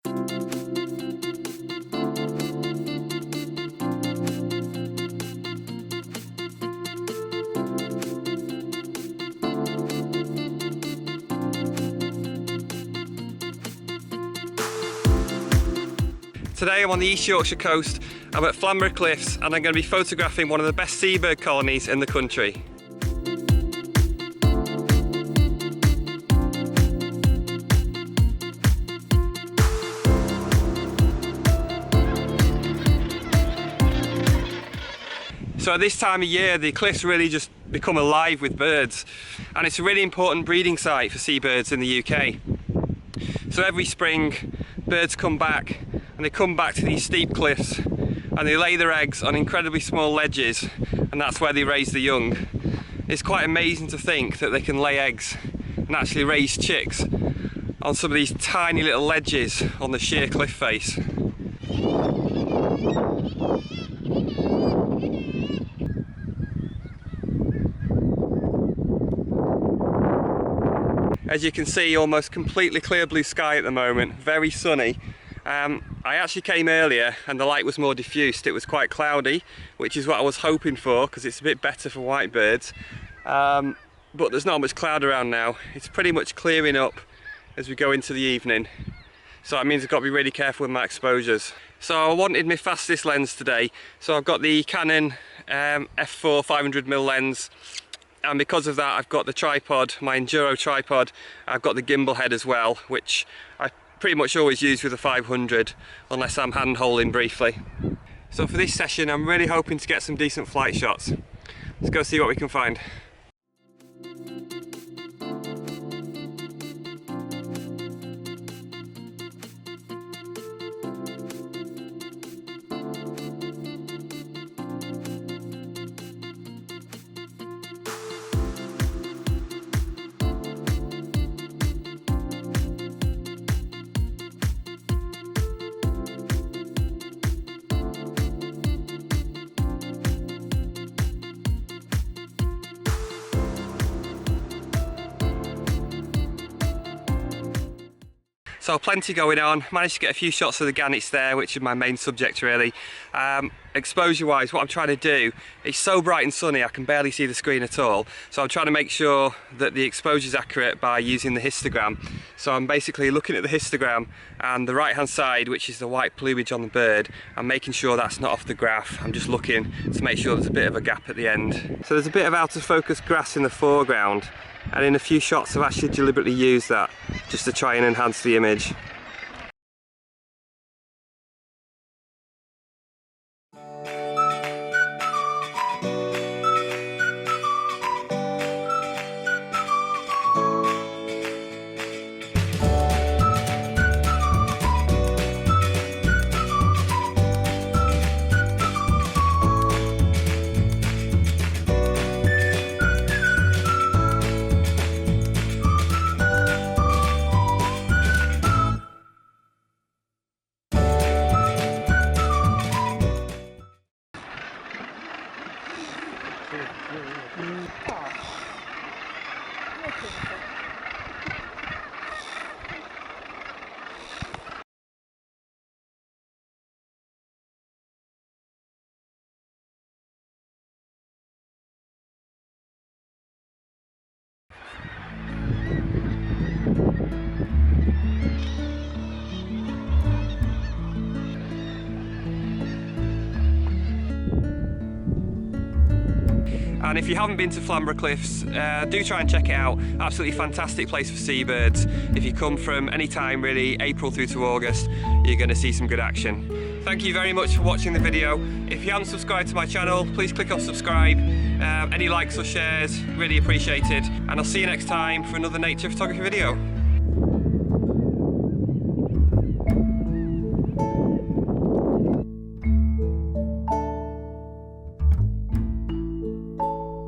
Today I'm on the East Yorkshire coast, I'm at Flamborough Cliffs and I'm going to be photographing one of the best seabird colonies in the country. So at this time of year the cliffs really just become alive with birds, and it's a really important breeding site for seabirds in the UK. So every spring birds come back, and they come back to these steep cliffs and they lay their eggs on incredibly small ledges, and that's where they raise the young. It's quite amazing to think that they can lay eggs and actually raise chicks on some of these tiny little ledges on the sheer cliff face. As you can see, almost completely clear blue sky at the moment, very sunny. I actually came earlier and the light was more diffused. It was quite cloudy, which is what I was hoping for because it's a bit better for white birds. But there's not much cloud around now. It's pretty much clearing up as we go into the evening. So that means I've got to be really careful with my exposures. So I wanted my fastest lens today. So I've got the Canon f4 500mm lens. And because of that I've got the tripod, my Enduro tripod. I've got the gimbal head as well, which I pretty much always use with a 500 unless I'm hand holding briefly. So for this session I'm really hoping to get some decent flight shots. Let's go see what we can find. So plenty going on, managed to get a few shots of the gannets there, which is my main subject really. Exposure wise, what I'm trying to do, it's so bright and sunny I can barely see the screen at all, so I'm trying to make sure that the exposure is accurate by using the histogram. So I'm basically looking at the histogram and the right hand side, which is the white plumage on the bird, I'm making sure that's not off the graph. I'm just looking to make sure there's a bit of a gap at the end. So there's a bit of out of focus grass in the foreground, and in a few shots I've actually deliberately used that just to try and enhance the image. And if you haven't been to Flamborough Cliffs, do try and check it out. Absolutely fantastic place for seabirds. If you come from any time really, April through to August, you're going to see some good action. Thank you very much for watching the video. If you haven't subscribed to my channel, please click on subscribe. Any likes or shares, really appreciated. And I'll see you next time for another nature photography video.